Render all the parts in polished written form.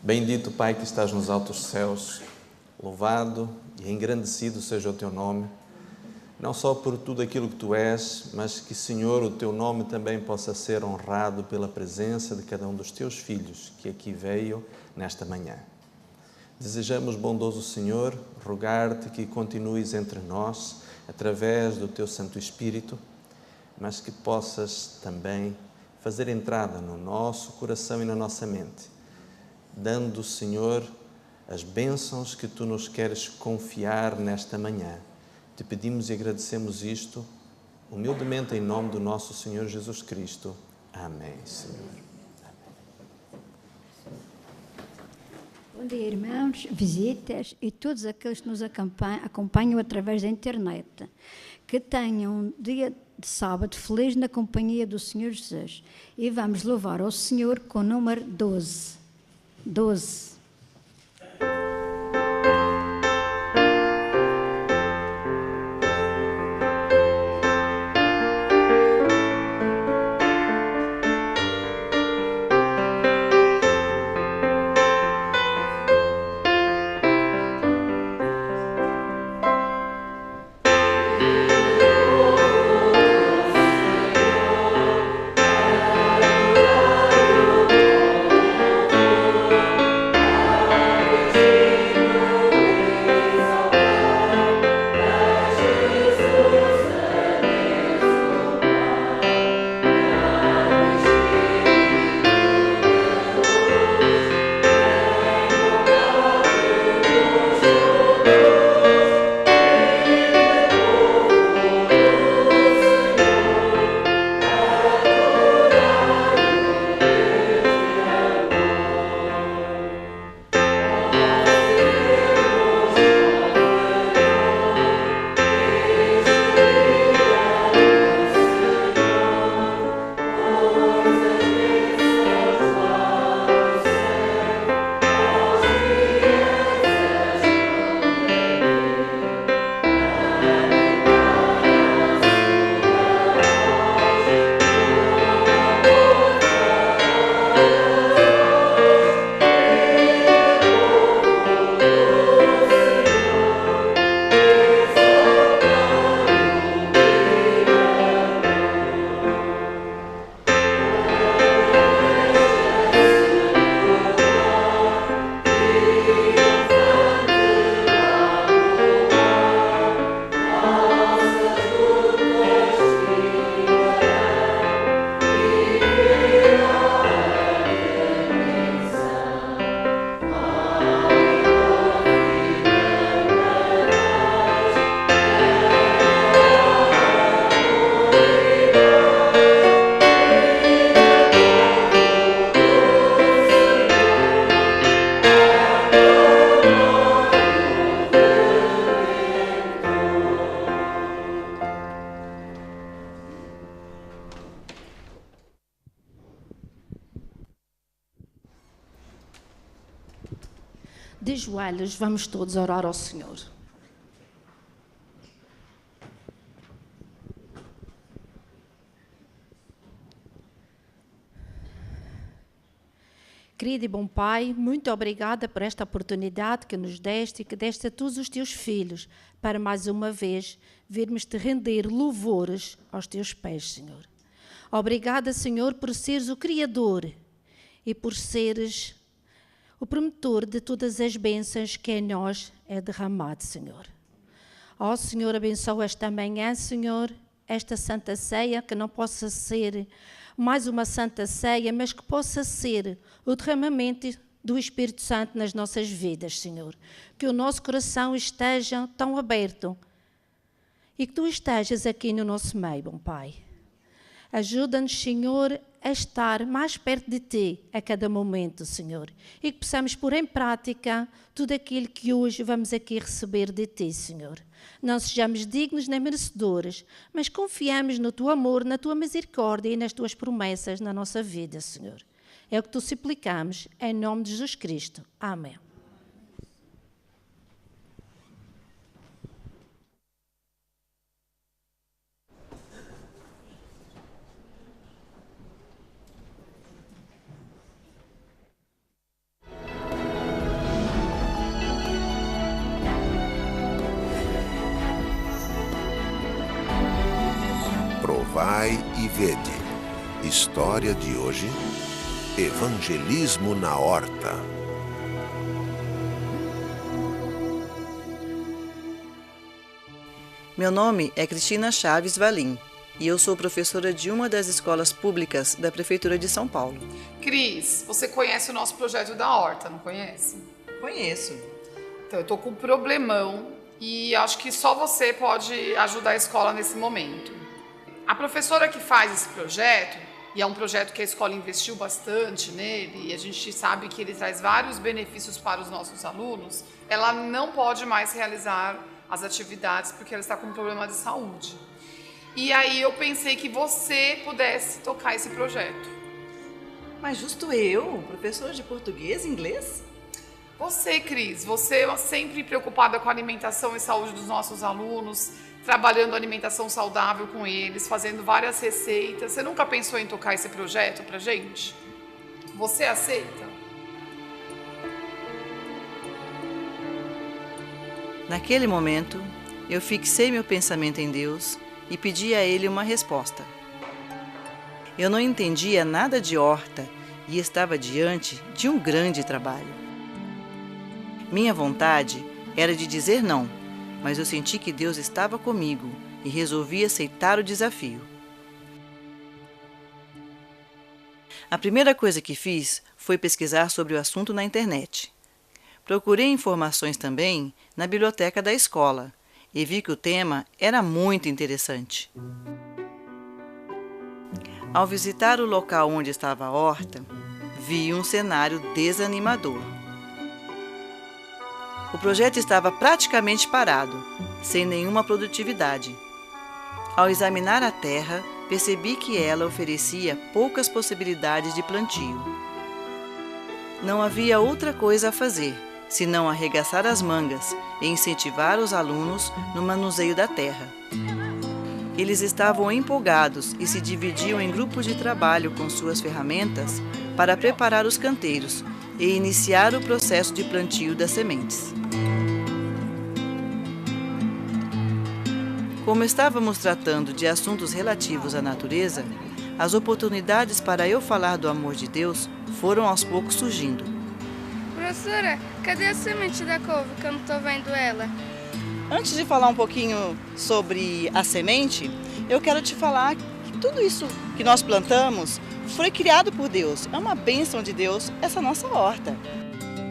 Bendito Pai que estás nos altos céus, louvado e engrandecido seja o teu nome, não só por tudo aquilo que tu és, mas que, Senhor, o teu nome também possa ser honrado pela presença de cada um dos teus filhos que aqui veio nesta manhã. Desejamos, bondoso Senhor, rogar-te que continues entre nós, através do teu Santo Espírito, mas que possas também fazer entrada no nosso coração e na nossa mente, dando, Senhor, as bênçãos que tu nos queres confiar nesta manhã. Te pedimos e agradecemos isto, humildemente, em nome do nosso Senhor Jesus Cristo. Amém, Senhor. Bom dia, irmãos, visitas e todos aqueles que nos acompanham através da internet. Que tenham um dia de sábado feliz na companhia do Senhor Jesus. E vamos louvar ao Senhor com o número 12. 12. De joelhos, vamos todos orar ao Senhor. Querido e bom Pai, muito obrigada por esta oportunidade que nos deste e que deste a todos os teus filhos, para mais uma vez virmos te render louvores aos teus pés, Senhor. Obrigada, Senhor, por seres o Criador e por seres o promotor de todas as bênçãos que em nós é derramado, Senhor. Ó Senhor, abençoa esta manhã, Senhor, esta Santa Ceia, que não possa ser mais uma Santa Ceia, mas que possa ser o derramamento do Espírito Santo nas nossas vidas, Senhor. Que o nosso coração esteja tão aberto e que Tu estejas aqui no nosso meio, bom Pai. Ajuda-nos, Senhor, a estar mais perto de Ti a cada momento, Senhor. E que possamos pôr em prática tudo aquilo que hoje vamos aqui receber de Ti, Senhor. Não sejamos dignos nem merecedores, mas confiamos no Teu amor, na Tua misericórdia e nas Tuas promessas na nossa vida, Senhor. É o que Te suplicamos, em nome de Jesus Cristo. Amém. Vai e vede. História de hoje: Evangelismo na horta. Meu nome é Cristina Chaves Valim e eu sou professora de uma das escolas públicas da Prefeitura de São Paulo. Cris, você conhece o nosso projeto da horta, não conhece? Conheço. Então, eu tô com um problemão e acho que só você pode ajudar a escola nesse momento. A professora que faz esse projeto, e é um projeto que a escola investiu bastante nele, e a gente sabe que ele traz vários benefícios para os nossos alunos, ela não pode mais realizar as atividades porque ela está com um problema de saúde. E aí eu pensei que você pudesse tocar esse projeto. Mas justo eu, professora de português e inglês? Você, Cris, você é sempre preocupada com a alimentação e saúde dos nossos alunos, trabalhando alimentação saudável com eles, fazendo várias receitas. Você nunca pensou em tocar esse projeto pra gente? Você aceita? Naquele momento, eu fixei meu pensamento em Deus e pedi a Ele uma resposta. Eu não entendia nada de horta e estava diante de um grande trabalho. Minha vontade era de dizer não, mas eu senti que Deus estava comigo e resolvi aceitar o desafio. A primeira coisa que fiz foi pesquisar sobre o assunto na internet. Procurei informações também na biblioteca da escola e vi que o tema era muito interessante. Ao visitar o local onde estava a horta, vi um cenário desanimador. O projeto estava praticamente parado, sem nenhuma produtividade. Ao examinar a terra, percebi que ela oferecia poucas possibilidades de plantio. Não havia outra coisa a fazer, senão arregaçar as mangas e incentivar os alunos no manuseio da terra. Eles estavam empolgados e se dividiam em grupos de trabalho com suas ferramentas para preparar os canteiros e iniciar o processo de plantio das sementes. Como estávamos tratando de assuntos relativos à natureza, as oportunidades para eu falar do amor de Deus foram aos poucos surgindo. Professora, cadê a semente da couve que eu não estou vendo ela? Antes de falar um pouquinho sobre a semente, eu quero te falar que tudo isso que nós plantamos foi criado por Deus. É uma bênção de Deus essa nossa horta.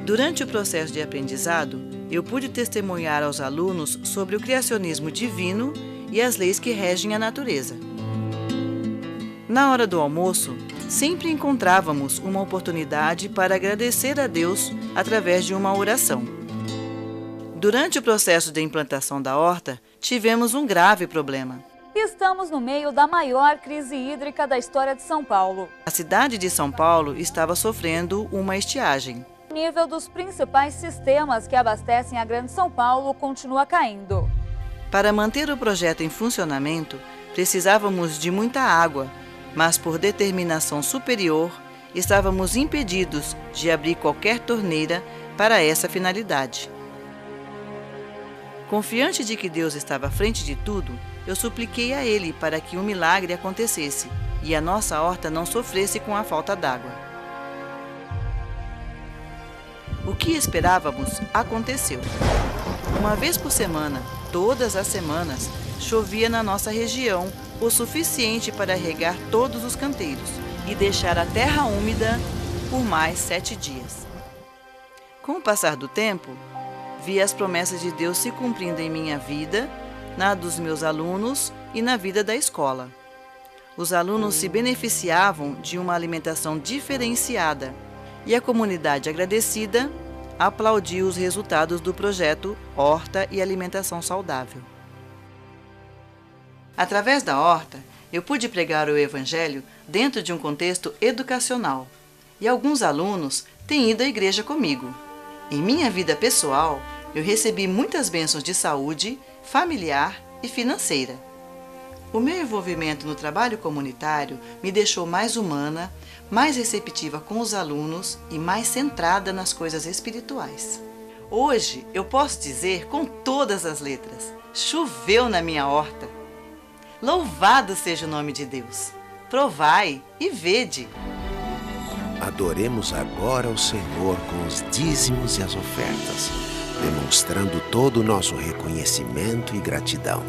Durante o processo de aprendizado, eu pude testemunhar aos alunos sobre o criacionismo divino e as leis que regem a natureza. Na hora do almoço, sempre encontrávamos uma oportunidade para agradecer a Deus através de uma oração. Durante o processo de implantação da horta, tivemos um grave problema. Estamos no meio da maior crise hídrica da história de São Paulo. A cidade de São Paulo estava sofrendo uma estiagem. O nível dos principais sistemas que abastecem a Grande São Paulo continua caindo. Para manter o projeto em funcionamento, precisávamos de muita água, mas por determinação superior, estávamos impedidos de abrir qualquer torneira para essa finalidade. Confiante de que Deus estava à frente de tudo, eu supliquei a Ele para que um milagre acontecesse e a nossa horta não sofresse com a falta d'água. O que esperávamos aconteceu. Uma vez por semana, todas as semanas, chovia na nossa região o suficiente para regar todos os canteiros e deixar a terra úmida por mais 7 dias. Com o passar do tempo, vi as promessas de Deus se cumprindo em minha vida, na dos meus alunos e na vida da escola. Os alunos se beneficiavam de uma alimentação diferenciada e a comunidade agradecida aplaudiu os resultados do projeto Horta e Alimentação Saudável. Através da horta, eu pude pregar o Evangelho dentro de um contexto educacional e alguns alunos têm ido à igreja comigo. Em minha vida pessoal, eu recebi muitas bênçãos de saúde, familiar e financeira. O meu envolvimento no trabalho comunitário me deixou mais humana, mais receptiva com os alunos e mais centrada nas coisas espirituais. Hoje, eu posso dizer com todas as letras, choveu na minha horta. Louvado seja o nome de Deus! Provai e vede. Adoremos agora o Senhor com os dízimos e as ofertas, demonstrando todo o nosso reconhecimento e gratidão.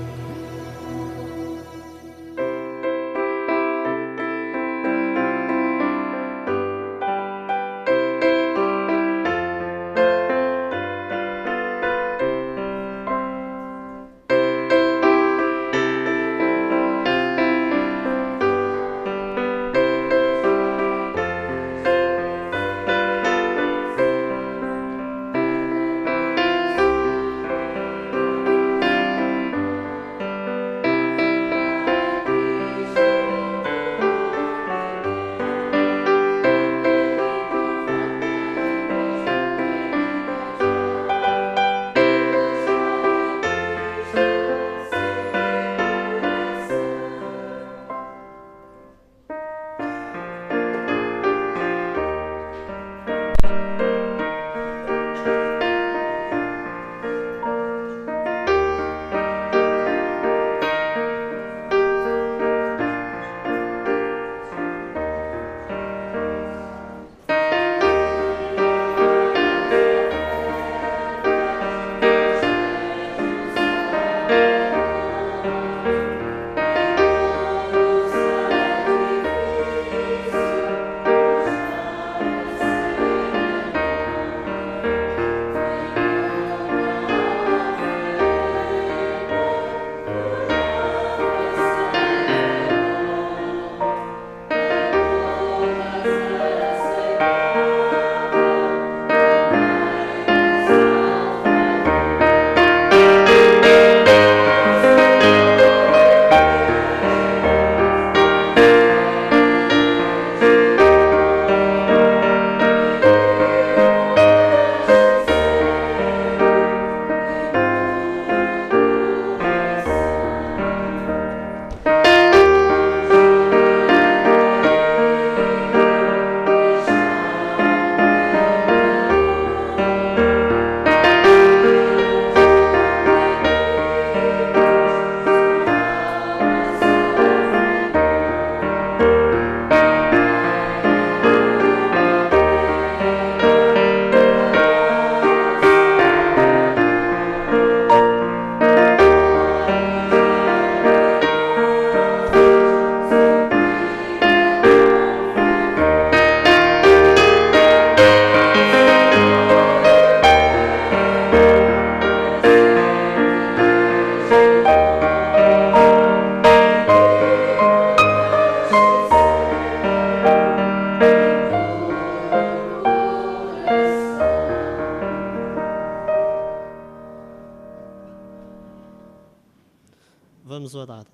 Vamos orar.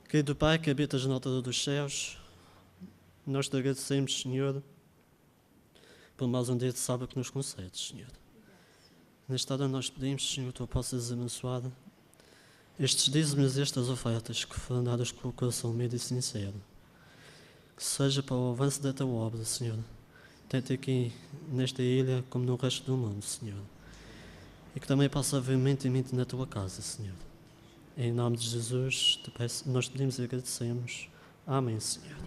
Querido Pai, que habitas na altura dos céus, nós te agradecemos, Senhor, por mais um dia de sábado que nos concedes, Senhor. Nesta hora nós pedimos, Senhor, que tu possas abençoar estes dízimos e estas ofertas que foram dadas com o coração humilde e sincero. Que seja para o avanço da tua obra, Senhor, tanto aqui nesta ilha como no resto do mundo, Senhor. E que também possa haver mente na tua casa, Senhor. Em nome de Jesus, nós pedimos e agradecemos. Amém, Senhor.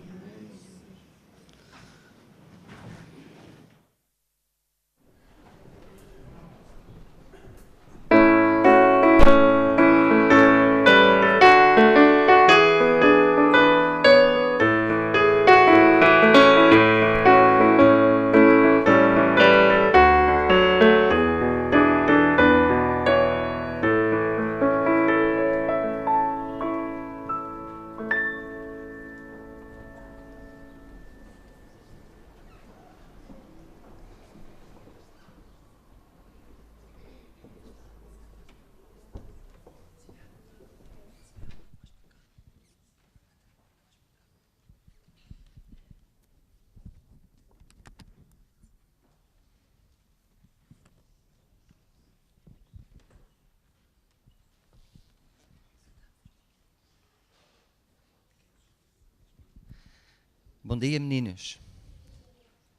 Bom dia, meninos.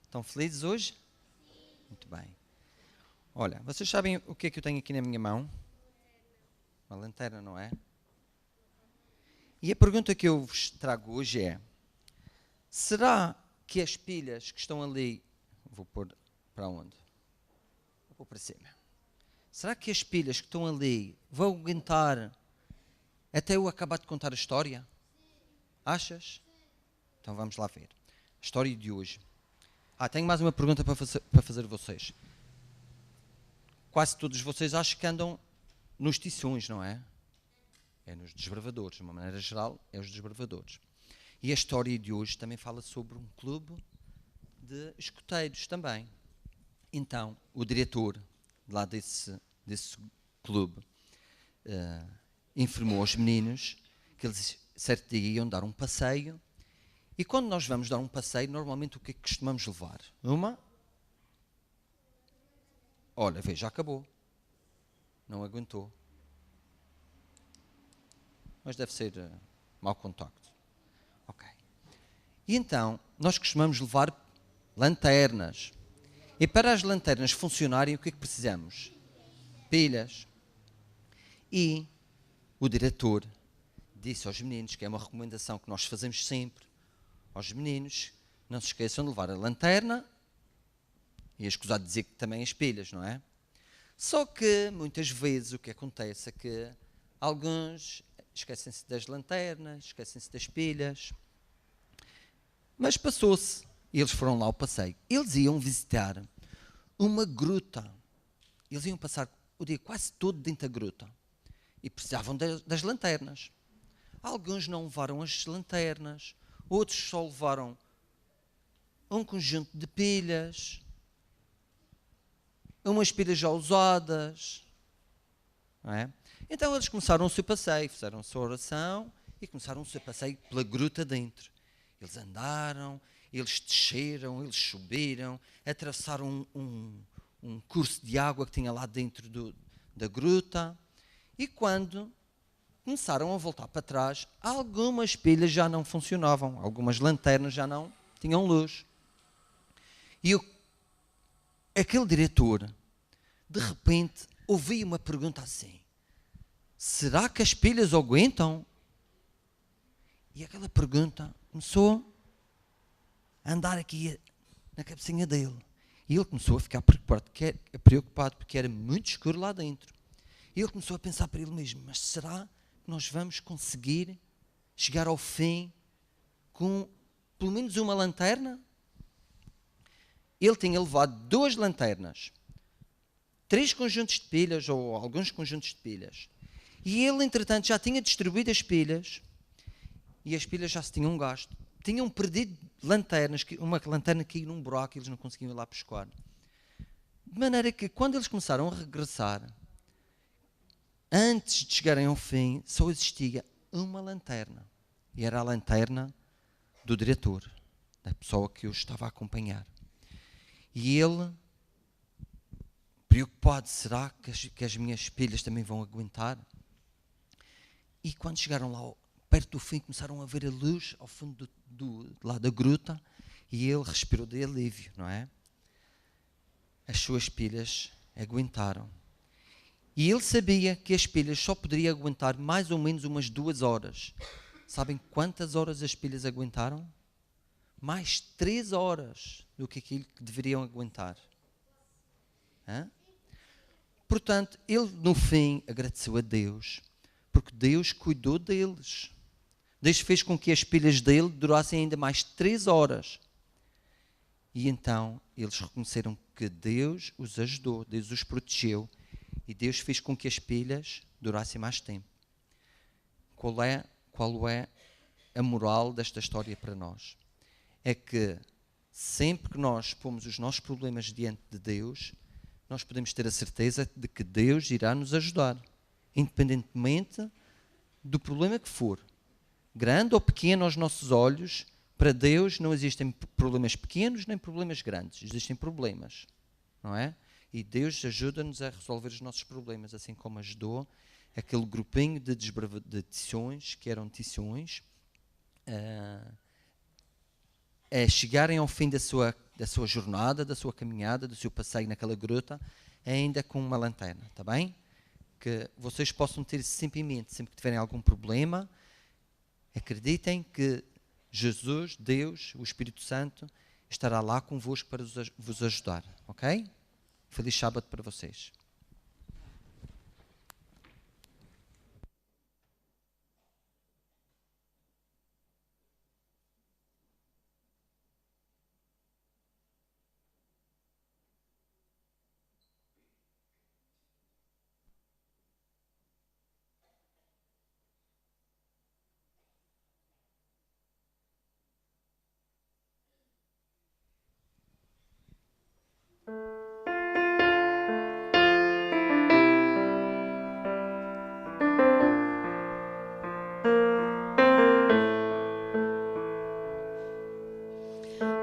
Estão felizes hoje? Muito bem. Olha, vocês sabem o que é que eu tenho aqui na minha mão? Uma lanterna, não é? E a pergunta que eu vos trago hoje é: será que as pilhas que estão ali... Vou pôr para onde? Vou pôr para cima. Será que as pilhas que estão ali vão aguentar até eu acabar de contar a história? Achas? Então vamos lá ver. A história de hoje. Tenho mais uma pergunta para fazer a vocês. Quase todos vocês acham que andam nos tições, não é? É nos desbravadores. De uma maneira geral, é os desbravadores. E a história de hoje também fala sobre um clube de escoteiros também. Então, o diretor lá desse clube informou aos meninos que eles certo dia iam dar um passeio. E quando nós vamos dar um passeio, normalmente o que é que costumamos levar? Olha, veja, já acabou. Não aguentou. Mas deve ser mau contacto. Ok. E então, nós costumamos levar lanternas. E para as lanternas funcionarem, o que é que precisamos? Pilhas. E o diretor disse aos meninos, que é uma recomendação que nós fazemos sempre, aos meninos, não se esqueçam de levar a lanterna e escusar de dizer que também as pilhas, não é? Só que, muitas vezes, o que acontece é que alguns esquecem-se das lanternas, esquecem-se das pilhas. Mas passou-se. Eles foram lá ao passeio. Eles iam visitar uma gruta. Eles iam passar o dia quase todo dentro da gruta. E precisavam das lanternas. Alguns não levaram as lanternas. Outros só levaram um conjunto de pilhas. Umas pilhas já usadas. Não é? Então eles começaram o seu passeio. Fizeram a sua oração e começaram o seu passeio pela gruta dentro. Eles andaram, eles desceram, eles subiram, atravessaram um curso de água que tinha lá dentro da gruta. E quando começaram a voltar para trás, algumas pilhas já não funcionavam, algumas lanternas já não tinham luz. E aquele diretor, de repente, ouviu uma pergunta assim: será que as pilhas aguentam? E aquela pergunta começou a andar aqui na cabecinha dele. E ele começou a ficar preocupado porque era muito escuro lá dentro. E ele começou a pensar para ele mesmo: mas será que nós vamos conseguir chegar ao fim com pelo menos uma lanterna? Ele tinha levado 2 lanternas, 3 conjuntos de pilhas ou alguns conjuntos de pilhas. E ele, entretanto, já tinha distribuído as pilhas e as pilhas já se tinham gasto. Tinham perdido lanternas, uma lanterna caiu num buraco e eles não conseguiam ir lá pescar. De maneira que, quando eles começaram a regressar, antes de chegarem ao fim, só existia uma lanterna. E era a lanterna do diretor, da pessoa que os estava a acompanhar. E ele, preocupado, será que as minhas pilhas também vão aguentar? E quando chegaram lá perto do fim, começaram a ver a luz ao fundo lá da gruta, e ele respirou de alívio, não é? As suas pilhas aguentaram. E ele sabia que as pilhas só poderiam aguentar mais ou menos umas 2 horas. Sabem quantas horas as pilhas aguentaram? Mais 3 horas do que aquilo que deveriam aguentar. Portanto, ele no fim agradeceu a Deus, porque Deus cuidou deles. Deus fez com que as pilhas dele durassem ainda mais 3 horas. E então eles reconheceram que Deus os ajudou, Deus os protegeu, e Deus fez com que as pilhas durassem mais tempo. Qual é a moral desta história para nós? É que sempre que nós pomos os nossos problemas diante de Deus, nós podemos ter a certeza de que Deus irá nos ajudar, independentemente do problema que for. Grande ou pequeno aos nossos olhos, para Deus não existem problemas pequenos nem problemas grandes, existem problemas, não é? E Deus ajuda-nos a resolver os nossos problemas, assim como ajudou aquele grupinho de tições, que eram tições, a chegarem ao fim da sua jornada, da sua caminhada, do seu passeio naquela gruta, ainda com uma lanterna, está bem? Que vocês possam ter sempre em mente, sempre que tiverem algum problema, Acreditem que Jesus, Deus, o Espírito Santo, estará lá convosco para vos ajudar, ok? Feliz sábado para vocês.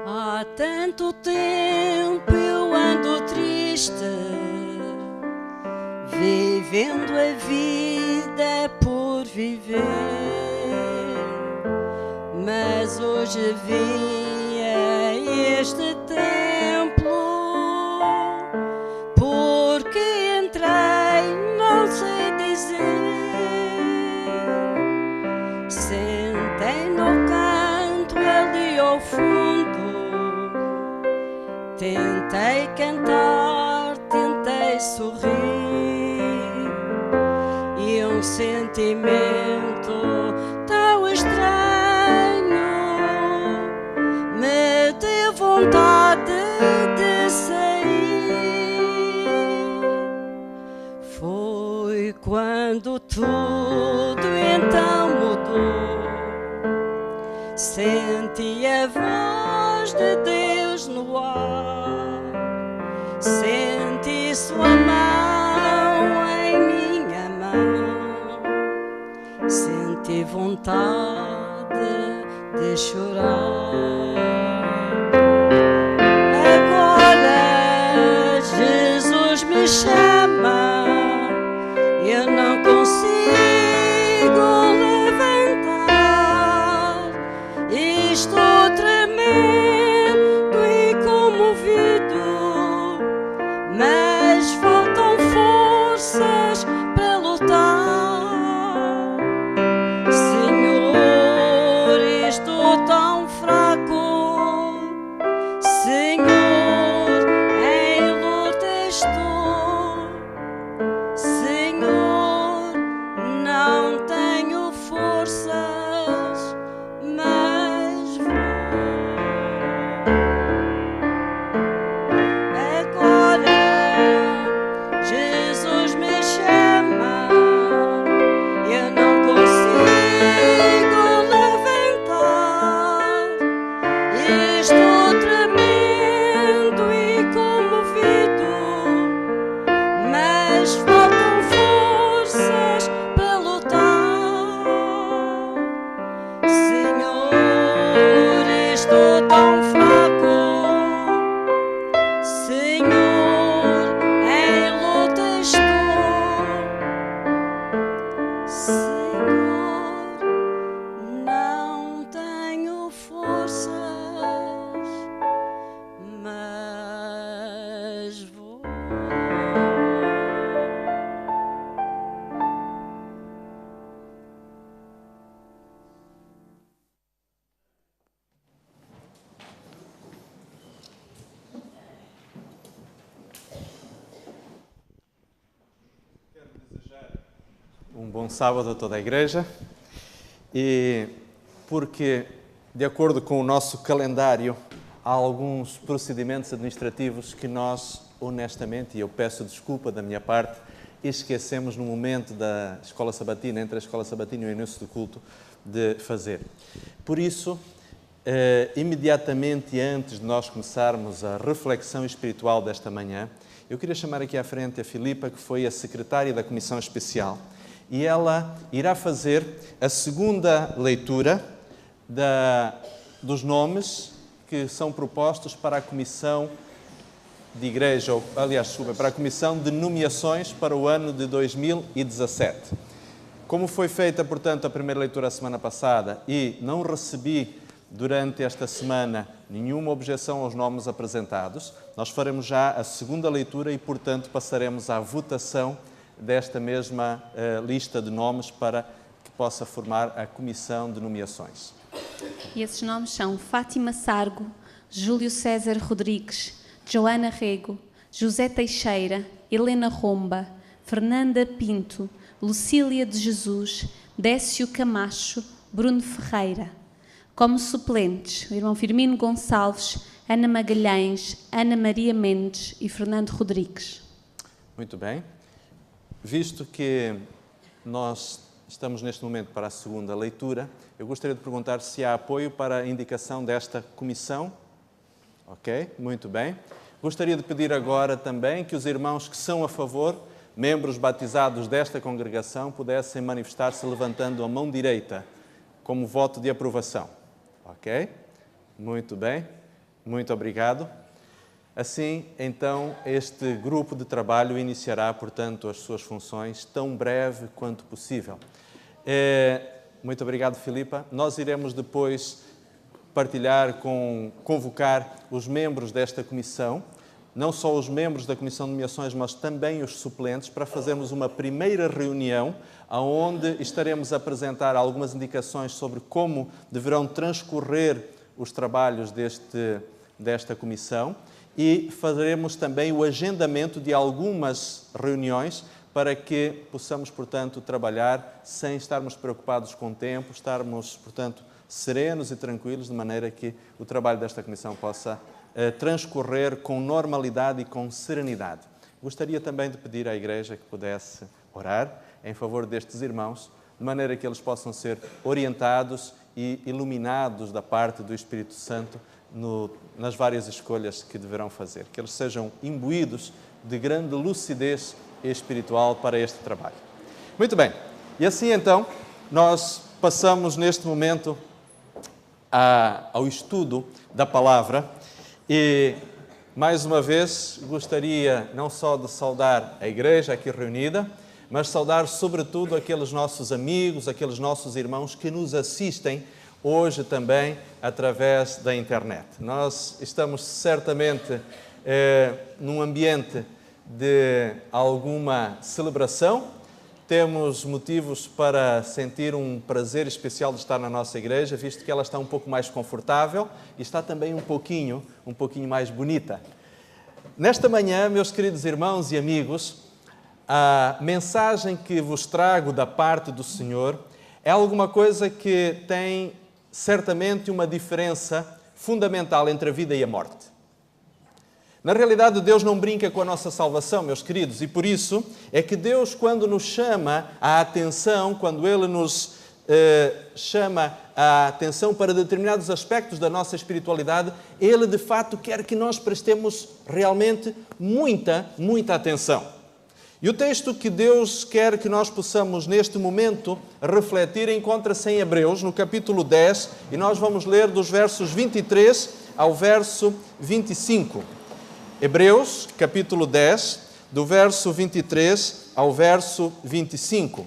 Há tanto tempo eu ando triste, vivendo a vida por viver, mas hoje vim a este templo, porque entrei, não sei dizer, sentei no canto ali ao fundo. Tentei cantar, tentei sorrir, e um sentimento tão estranho me deu vontade de sair. Foi quando tudo então mudou, senti a voz de Deus no ar, senti sua mão em minha mão, senti vontade de chorar. Agora Jesus me chama, eu não consigo levantar, estou tremendo e comovido, mas faltam forças para lutar. Senhor, estou tão fraco, Senhor, em luta estou, Senhor, não tenho forças, mas vou. Agora Jesus me chama, eu não consigo levantar, estou tremendo e comovido, mas faltam forças para lutar. Senhor, estou tão fraco, Senhor, em luta estou, Senhor, não tenho forças, mas vou. Um bom sábado a toda a igreja. E porque, de acordo com o nosso calendário, há alguns procedimentos administrativos que nós, honestamente, e eu peço desculpa da minha parte, esquecemos no momento da escola sabatina, entre a escola sabatina e o início do culto, de fazer. Por isso, imediatamente antes de nós começarmos a reflexão espiritual desta manhã, eu queria chamar aqui à frente a Filipa, que foi a secretária da Comissão Especial, e ela irá fazer a segunda leitura dos nomes que são propostos para a Comissão de Igreja, ou, aliás, para a Comissão de Nomeações para o ano de 2017. Como foi feita, portanto, a primeira leitura a semana passada e não recebi durante esta semana nenhuma objeção aos nomes apresentados, nós faremos já a segunda leitura e, portanto, passaremos à votação desta mesma lista de nomes para que possa formar a Comissão de Nomeações. E esses nomes são Fátima Sargo, Júlio César Rodrigues, Joana Rego, José Teixeira, Helena Romba, Fernanda Pinto, Lucília de Jesus, Décio Camacho, Bruno Ferreira. Como suplentes, o irmão Firmino Gonçalves, Ana Magalhães, Ana Maria Mendes e Fernando Rodrigues. Muito bem. Visto que nós estamos neste momento para a segunda leitura, eu gostaria de perguntar se há apoio para a indicação desta comissão. Ok, muito bem. Gostaria de pedir agora também que os irmãos que são a favor, membros batizados desta congregação, pudessem manifestar-se levantando a mão direita como voto de aprovação. Ok? Muito bem. Muito obrigado. Assim, então, este grupo de trabalho iniciará, portanto, as suas funções tão breve quanto possível. Muito obrigado, Filipa. Nós iremos depois convocar os membros desta comissão, não só os membros da Comissão de Nomeações, mas também os suplentes, para fazermos uma primeira reunião, onde estaremos a apresentar algumas indicações sobre como deverão transcorrer os trabalhos desta comissão e faremos também o agendamento de algumas reuniões para que possamos, portanto, trabalhar sem estarmos preocupados com o tempo, estarmos, portanto, serenos e tranquilos, de maneira que o trabalho desta comissão possa transcorrer com normalidade e com serenidade. Gostaria também de pedir à Igreja que pudesse orar em favor destes irmãos, de maneira que eles possam ser orientados e iluminados da parte do Espírito Santo nas várias escolhas que deverão fazer. Que eles sejam imbuídos de grande lucidez espiritual para este trabalho. Muito bem. E assim, então, nós passamos neste momento ao estudo da palavra e, mais uma vez, gostaria não só de saudar a Igreja aqui reunida, mas saudar sobretudo aqueles nossos amigos, aqueles nossos irmãos que nos assistem hoje também através da internet. Nós estamos certamente num ambiente de alguma celebração, temos motivos para sentir um prazer especial de estar na nossa igreja, visto que ela está um pouco mais confortável e está também um pouquinho mais bonita. Nesta manhã, meus queridos irmãos e amigos, a mensagem que vos trago da parte do Senhor é alguma coisa que tem certamente uma diferença fundamental entre a vida e a morte. Na realidade, Deus não brinca com a nossa salvação, meus queridos, e por isso é que Deus, quando nos chama a atenção, quando Ele nos chama a atenção para determinados aspectos da nossa espiritualidade, Ele, de fato, quer que nós prestemos realmente muita atenção. E o texto que Deus quer que nós possamos, neste momento, refletir, encontra-se em Hebreus, no capítulo 10, e nós vamos ler dos versos 23 ao verso 25. Hebreus, capítulo 10, do verso 23 ao verso 25.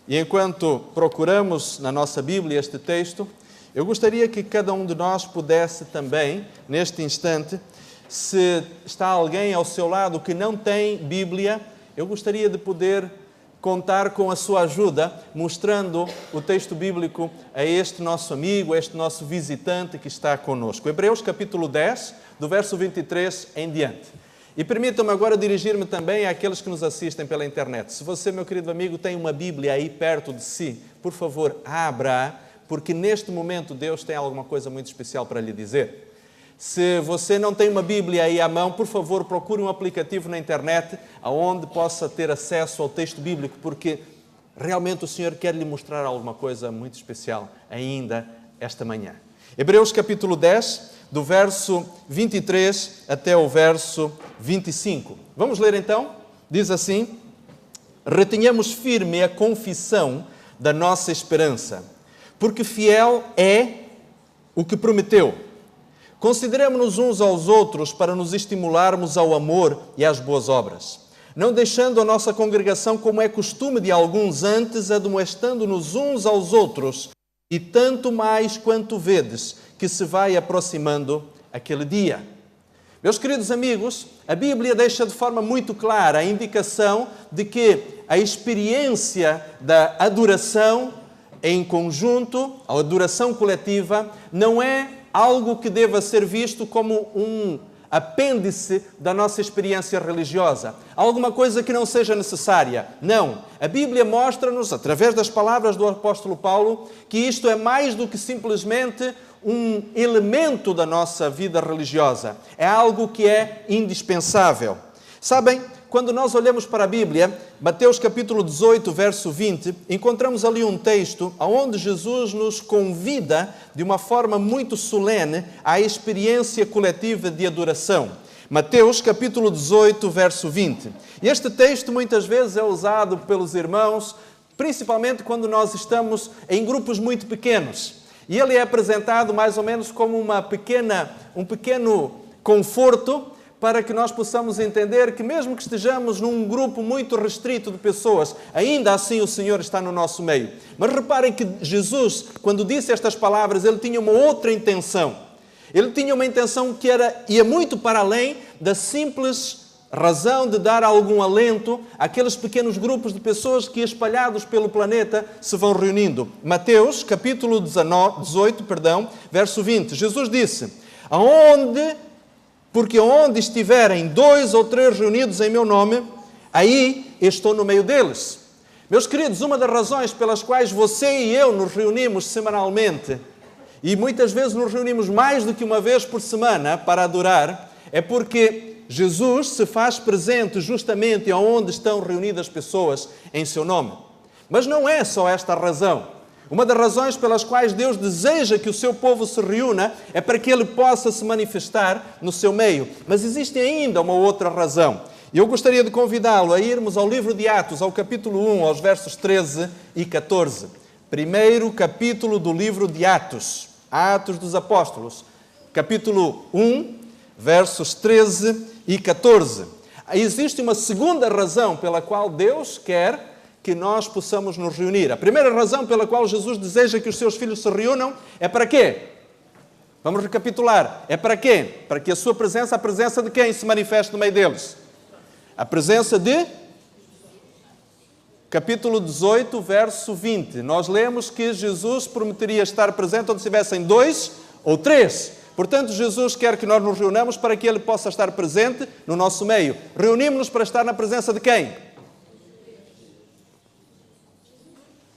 E enquanto procuramos na nossa Bíblia este texto, eu gostaria que cada um de nós pudesse também, neste instante, se está alguém ao seu lado que não tem Bíblia, eu gostaria de poder contar com a sua ajuda, mostrando o texto bíblico a este nosso amigo, a este nosso visitante que está conosco. Hebreus capítulo 10, do verso 23 em diante. E permitam-me agora dirigir-me também àqueles que nos assistem pela internet. Se você, meu querido amigo, tem uma Bíblia aí perto de si, por favor, abra, porque neste momento Deus tem alguma coisa muito especial para lhe dizer. Se você não tem uma Bíblia aí à mão, por favor, procure um aplicativo na internet onde possa ter acesso ao texto bíblico, porque realmente o Senhor quer lhe mostrar alguma coisa muito especial ainda esta manhã. Hebreus capítulo 10, do verso 23 até o verso 25. Vamos ler então? Diz assim: retenhamos firme a confissão da nossa esperança, porque fiel é o que prometeu. Consideremos-nos uns aos outros para nos estimularmos ao amor e às boas obras, não deixando a nossa congregação como é costume de alguns, antes admoestando-nos uns aos outros, e tanto mais quanto vedes que se vai aproximando aquele dia. Meus queridos amigos, a Bíblia deixa de forma muito clara a indicação de que a experiência da adoração em conjunto, a adoração coletiva, não é algo que deva ser visto como um apêndice da nossa experiência religiosa. Alguma coisa que não seja necessária. Não. A Bíblia mostra-nos, através das palavras do apóstolo Paulo, que isto é mais do que simplesmente um elemento da nossa vida religiosa. É algo que é indispensável. Sabem, quando nós olhamos para a Bíblia, Mateus capítulo 18, verso 20, encontramos ali um texto onde Jesus nos convida, de uma forma muito solene, à experiência coletiva de adoração. Mateus capítulo 18, verso 20. E este texto muitas vezes é usado pelos irmãos, principalmente quando nós estamos em grupos muito pequenos. E ele é apresentado mais ou menos como um pequeno conforto para que nós possamos entender que mesmo que estejamos num grupo muito restrito de pessoas, ainda assim o Senhor está no nosso meio. Mas reparem que Jesus, quando disse estas palavras, ele tinha uma outra intenção. Ele tinha uma intenção que ia muito para além da simples razão de dar algum alento àqueles pequenos grupos de pessoas que, espalhados pelo planeta, se vão reunindo. Mateus, capítulo 18, verso 20. Jesus disse: Porque onde estiverem 2 ou 3 reunidos em meu nome, aí estou no meio deles. Meus queridos, uma das razões pelas quais você e eu nos reunimos semanalmente, e muitas vezes nos reunimos mais do que uma vez por semana para adorar, é porque Jesus se faz presente justamente onde estão reunidas pessoas em seu nome. Mas não é só esta a razão. Uma das razões pelas quais Deus deseja que o seu povo se reúna é para que ele possa se manifestar no seu meio. Mas existe ainda uma outra razão. E eu gostaria de convidá-lo a irmos ao livro de Atos, ao capítulo 1, aos versos 13 e 14. Primeiro capítulo do livro de Atos, Atos dos Apóstolos, capítulo 1, versos 13 e 14. Existe uma segunda razão pela qual Deus quer que nós possamos nos reunir. A primeira razão pela qual Jesus deseja que os seus filhos se reúnam é para quê? Vamos recapitular. É para quê? Para que a sua presença, a presença de quem se manifeste no meio deles? A presença de... Capítulo 18, verso 20. Nós lemos que Jesus prometeria estar presente onde estivessem 2 ou 3. Portanto, Jesus quer que nós nos reunamos para que Ele possa estar presente no nosso meio. Reunimos-nos para estar na presença de quem?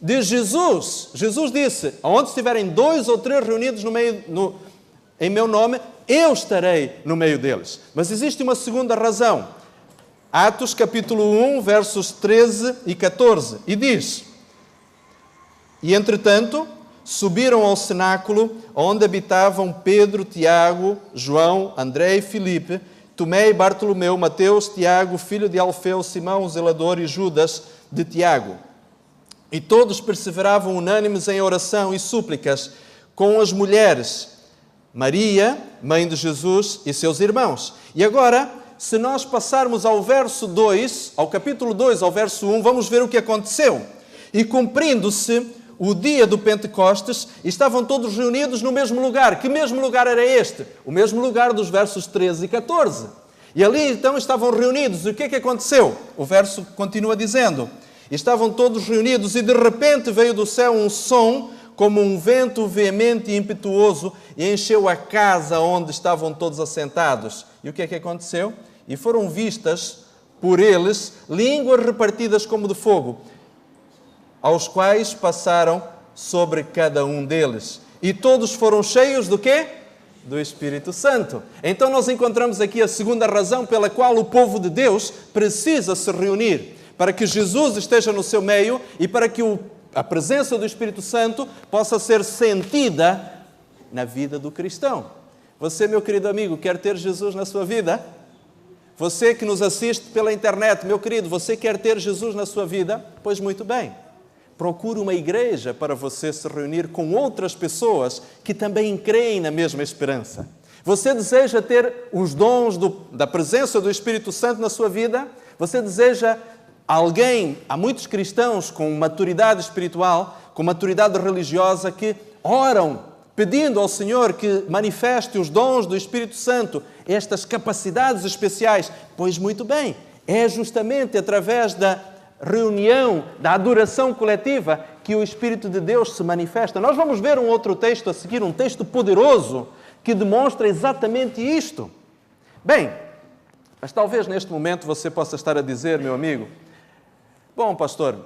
De Jesus. Jesus disse: onde estiverem 2 ou 3 reunidos em meu nome, eu estarei no meio deles. Mas existe uma segunda razão. Atos capítulo 1, versos 13 e 14. E diz: E entretanto, subiram ao cenáculo, onde habitavam Pedro, Tiago, João, André e Filipe, Tomé e Bartolomeu, Mateus, Tiago, filho de Alfeu, Simão, o zelador, e Judas de Tiago. E todos perseveravam unânimes em oração e súplicas com as mulheres, Maria, mãe de Jesus, e seus irmãos. E agora, se nós passarmos ao verso 2, ao capítulo 2, ao verso 1, vamos ver o que aconteceu. E cumprindo-se o dia do Pentecostes, estavam todos reunidos no mesmo lugar. Que mesmo lugar era este? O mesmo lugar dos versos 13 e 14. E ali então estavam reunidos. E o que é que aconteceu? O verso continua dizendo: estavam todos reunidos e de repente veio do céu um som como um vento veemente e impetuoso e encheu a casa onde estavam todos assentados. E o que é que aconteceu? E foram vistas por eles línguas repartidas como de fogo, aos quais passaram sobre cada um deles. E todos foram cheios do quê? Do Espírito Santo. Então nós encontramos aqui a segunda razão pela qual o povo de Deus precisa se reunir. Para que Jesus esteja no seu meio e para que a presença do Espírito Santo possa ser sentida na vida do cristão. Você, meu querido amigo, quer ter Jesus na sua vida? Você que nos assiste pela internet, meu querido, você quer ter Jesus na sua vida? Pois muito bem. Procure uma igreja para você se reunir com outras pessoas que também creem na mesma esperança. Você deseja ter os dons da presença do Espírito Santo na sua vida? Você deseja há muitos cristãos com maturidade espiritual, com maturidade religiosa, que oram pedindo ao Senhor que manifeste os dons do Espírito Santo, estas capacidades especiais. Pois muito bem, é justamente através da reunião, da adoração coletiva, que o Espírito de Deus se manifesta. Nós vamos ver um outro texto a seguir, um texto poderoso, que demonstra exatamente isto. Bem, mas talvez neste momento você possa estar a dizer, meu amigo, bom, pastor,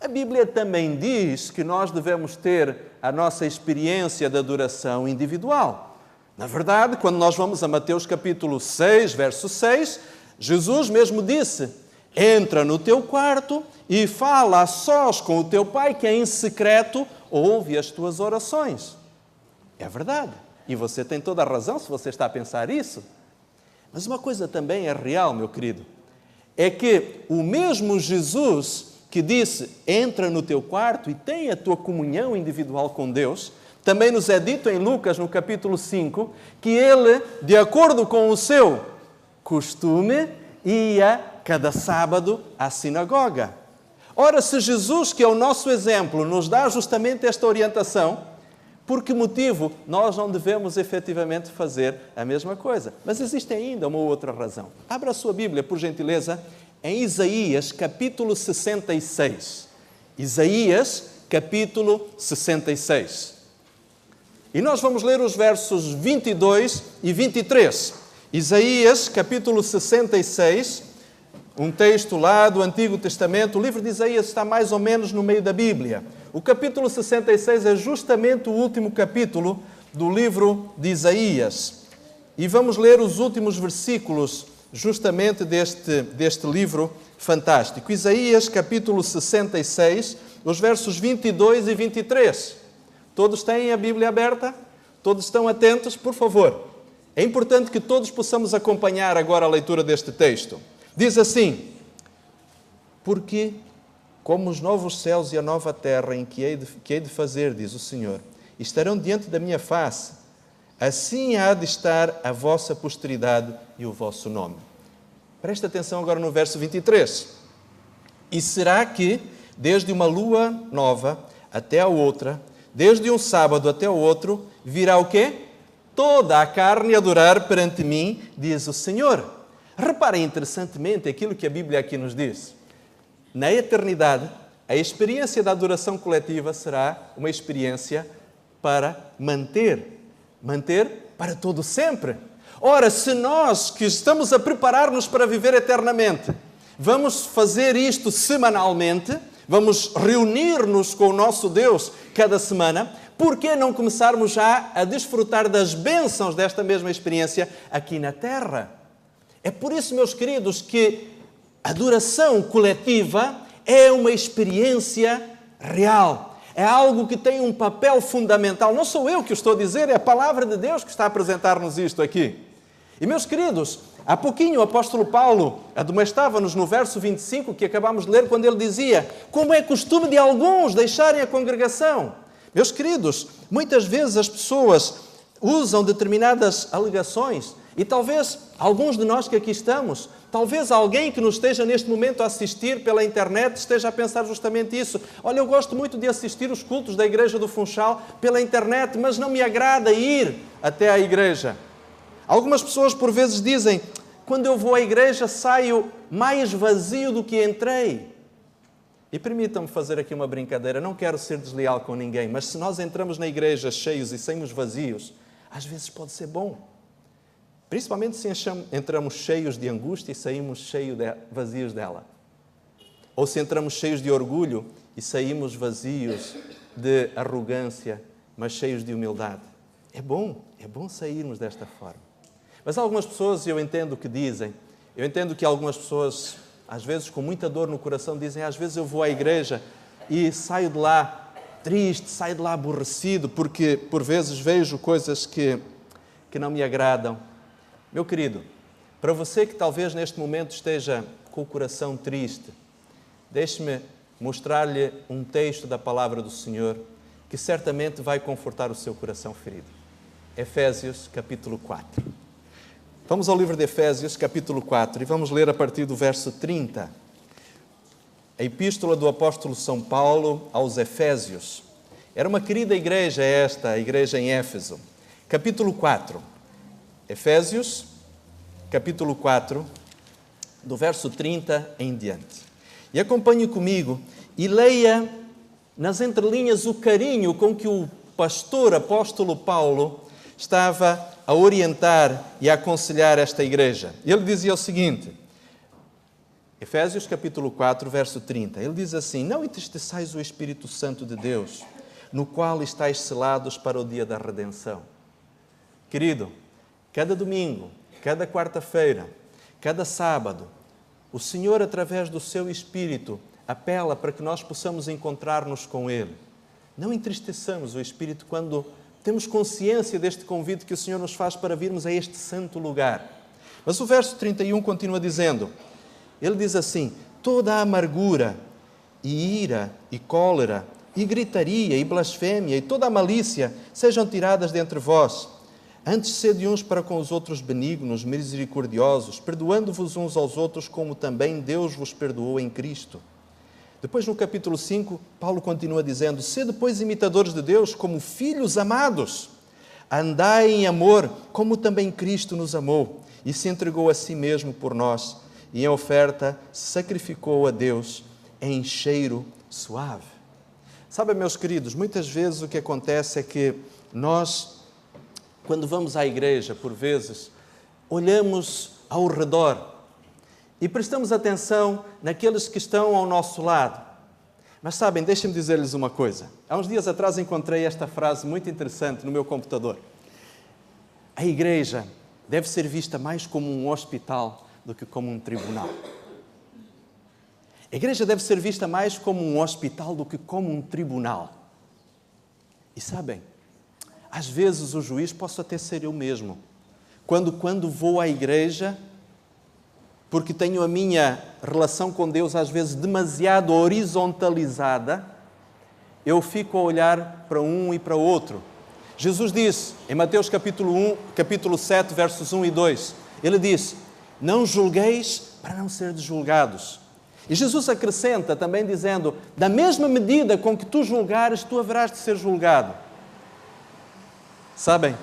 a Bíblia também diz que nós devemos ter a nossa experiência de adoração individual. Na verdade, quando nós vamos a Mateus capítulo 6, verso 6, Jesus mesmo disse: entra no teu quarto e fala a sós com o teu pai, que é em secreto ouve as tuas orações. É verdade. E você tem toda a razão se você está a pensar isso. Mas uma coisa também é real, meu querido. É que o mesmo Jesus que disse, entra no teu quarto e tem a tua comunhão individual com Deus, também nos é dito em Lucas, no capítulo 5, que ele, de acordo com o seu costume, ia cada sábado à sinagoga. Ora, se Jesus, que é o nosso exemplo, nos dá justamente esta orientação, por que motivo nós não devemos efetivamente fazer a mesma coisa? Mas existe ainda uma outra razão. Abra a sua Bíblia, por gentileza, em Isaías, capítulo 66. Isaías, capítulo 66. E nós vamos ler os versos 22 e 23. Isaías, capítulo 66, um texto lá do Antigo Testamento. O livro de Isaías está mais ou menos no meio da Bíblia. O capítulo 66 é justamente o último capítulo do livro de Isaías. E vamos ler os últimos versículos justamente deste livro fantástico. Isaías, capítulo 66, os versos 22 e 23. Todos têm a Bíblia aberta? Todos estão atentos? Por favor. É importante que todos possamos acompanhar agora a leitura deste texto. Diz assim: porque como os novos céus e a nova terra em que hei de fazer, diz o Senhor, estarão diante da minha face, assim há de estar a vossa posteridade e o vosso nome. Presta atenção agora no verso 23. E será que, desde uma lua nova até a outra, desde um sábado até o outro, virá o quê? Toda a carne adorar perante mim, diz o Senhor. Reparem interessantemente aquilo que a Bíblia aqui nos diz. Na eternidade, a experiência da adoração coletiva será uma experiência para manter para todo sempre. Ora, se nós que estamos a preparar-nos para viver eternamente, vamos fazer isto semanalmente, vamos reunir-nos com o nosso Deus cada semana, por que não começarmos já a desfrutar das bênçãos desta mesma experiência aqui na Terra? É por isso, meus queridos, que a adoração coletiva é uma experiência real. É algo que tem um papel fundamental. Não sou eu que o estou a dizer, é a palavra de Deus que está a apresentar-nos isto aqui. E, meus queridos, há pouquinho o apóstolo Paulo admoestava-nos no verso 25, que acabamos de ler, quando ele dizia: como é costume de alguns deixarem a congregação. Meus queridos, muitas vezes as pessoas usam determinadas alegações, e talvez alguns de nós que aqui estamos, talvez alguém que nos esteja neste momento a assistir pela internet esteja a pensar justamente isso. Olha, eu gosto muito de assistir os cultos da Igreja do Funchal pela internet, mas não me agrada ir até à igreja. Algumas pessoas por vezes dizem: quando eu vou à igreja saio mais vazio do que entrei. E permitam-me fazer aqui uma brincadeira, não quero ser desleal com ninguém, mas se nós entramos na igreja cheios e saímos vazios, às vezes pode ser bom. Principalmente se entramos cheios de angústia e saímos vazios dela. Ou se entramos cheios de orgulho e saímos vazios de arrogância, mas cheios de humildade. É bom sairmos desta forma. Mas algumas pessoas, eu entendo o que dizem, eu entendo que algumas pessoas, às vezes com muita dor no coração, dizem: às vezes eu vou à igreja e saio de lá triste, saio de lá aborrecido, porque por vezes vejo coisas que não me agradam. Meu querido, para você que talvez neste momento esteja com o coração triste, deixe-me mostrar-lhe um texto da palavra do Senhor que certamente vai confortar o seu coração ferido. Efésios, capítulo 4. Vamos ao livro de Efésios, capítulo 4, e vamos ler a partir do verso 30. A epístola do apóstolo São Paulo aos Efésios. Era uma querida igreja esta, a igreja em Éfeso. Capítulo 4. Efésios, capítulo 4, do verso 30 em diante. E acompanhe comigo e leia nas entrelinhas o carinho com que o pastor apóstolo Paulo estava a orientar e a aconselhar esta igreja. Ele dizia o seguinte, Efésios capítulo 4, verso 30. Ele diz assim, não entristeçais o Espírito Santo de Deus, no qual estáis selados para o dia da redenção. Querido, cada domingo, cada quarta-feira, cada sábado, o Senhor, através do seu Espírito, apela para que nós possamos encontrar-nos com Ele. Não entristeçamos o Espírito quando temos consciência deste convite que o Senhor nos faz para virmos a este santo lugar. Mas o verso 31 continua dizendo, ele diz assim, toda a amargura, e ira, e cólera, e gritaria, e blasfémia, e toda a malícia sejam tiradas de entre vós. Antes sede uns para com os outros benignos, misericordiosos, perdoando-vos uns aos outros, como também Deus vos perdoou em Cristo. Depois, no capítulo 5, Paulo continua dizendo, sede, pois, imitadores de Deus, como filhos amados. Andai em amor, como também Cristo nos amou, e se entregou a si mesmo por nós, e em oferta sacrificou a Deus em cheiro suave. Sabe, meus queridos, muitas vezes o que acontece é que nós, quando vamos à igreja, por vezes, olhamos ao redor e prestamos atenção naqueles que estão ao nosso lado. Mas sabem, deixem-me dizer-lhes uma coisa. Há uns dias atrás encontrei esta frase muito interessante no meu computador. A igreja deve ser vista mais como um hospital do que como um tribunal. A igreja deve ser vista mais como um hospital do que como um tribunal. E sabem, às vezes o juiz posso até ser eu mesmo. Quando vou à igreja, porque tenho a minha relação com Deus às vezes demasiado horizontalizada, eu fico a olhar para um e para o outro. Jesus disse, em Mateus capítulo 7, versos 1 e 2, ele disse, não julgueis para não seres julgados. E Jesus acrescenta também dizendo, da mesma medida com que tu julgares, tu haverás de ser julgado. Sabem,